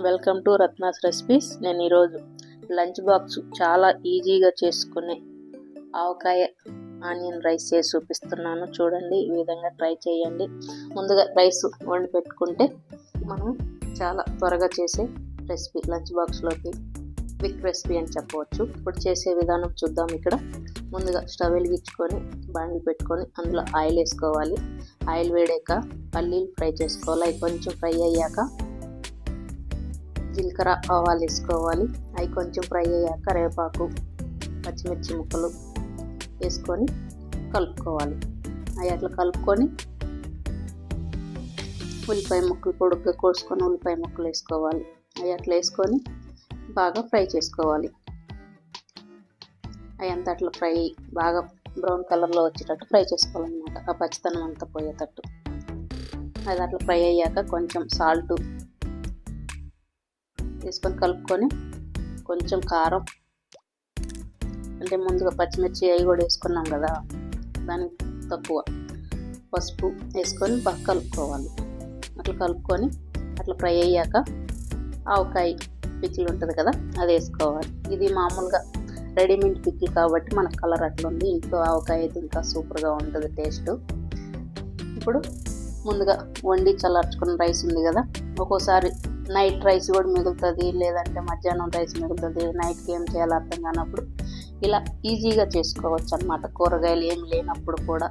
Welcome to Ratna's recipes. నేను ఈరోజు lunch box చాలా ఈజీగా చేసుకునే ఆవకాయ ఆనియన్ రైస్ చేసి చూపిస్తున్నాను. చూడండి, ఈ విధంగా ట్రై చేయండి. ముందుగా రైస్ వండి పెట్టుకుంటే మనం చాలా త్వరగా చేసే రెసిపీ, లంచ్ బాక్స్లోకి క్విక్ రెసిపీ అని చెప్పవచ్చు. ఇప్పుడు చేసే విధానం చూద్దాం. ఇక్కడ ముందుగా స్టవ్ వెలిగించుకొని బాండి పెట్టుకొని అందులో ఆయిల్ వేసుకోవాలి. ఆయిల్ వేడాక పల్లీలు ఫ్రై చేసుకోవాలి. అవి కొంచెం ఫ్రై అయ్యాక జీలకర్ర ఆవాలు వేసుకోవాలి. అవి కొంచెం ఫ్రై అయ్యాక కరివేపాకు పచ్చిమిర్చి ముక్కలు వేసుకొని కలుపుకోవాలి. అవి అట్లా కలుపుకొని ఉల్లిపాయ ముక్కలు పొడుగ్గా కోసుకొని ఉల్లిపాయ ముక్కలు వేసుకోవాలి. అవి అట్లా వేసుకొని బాగా ఫ్రై చేసుకోవాలి. అవి అంతా అట్లా ఫ్రై బాగా బ్రౌన్ కలర్లో వచ్చేటట్టు ఫ్రై చేసుకోవాలన్నమాట, ఆ పచ్చితనం అంతా పోయేటట్టు. అది అట్లా ఫ్రై అయ్యాక కొంచెం సాల్ట్ వేసుకొని కలుపుకొని కొంచెం కారం, అంటే ముందుగా పచ్చిమిర్చి అవి కూడా వేసుకున్నాం కదా, దానికి తక్కువ పసుపు వేసుకొని బాగా కలుపుకోవాలి. అట్లా కలుపుకొని అట్లా ఫ్రై అయ్యాక ఆవకాయ పికిల్ ఉంటుంది కదా, అది వేసుకోవాలి. ఇది మామూలుగా రెడీమేడ్ పికిల్ కాబట్టి మనకు కలర్ అట్లా ఉంది. ఇంట్లో ఆవకాయ అయితే ఇంకా సూపర్గా ఉంటుంది టేస్ట్. ఇప్పుడు ముందుగా వండి చల్లార్చుకున్న రైస్ ఉంది కదా, ఒక్కోసారి నైట్ రైస్ కూడా మిగులుతుంది, లేదంటే మధ్యాహ్నం రైస్ మిగులుతుంది. నైట్కి ఏం చేయాలో అర్థం కానప్పుడు ఇలా ఈజీగా చేసుకోవచ్చు అన్నమాట, కూరగాయలు ఏం లేనప్పుడు కూడా.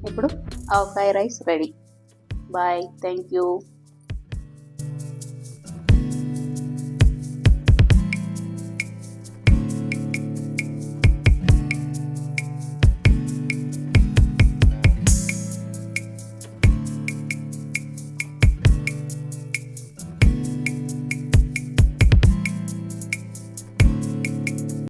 ఇప్పుడు avakaya rice ready. Bye, thank you.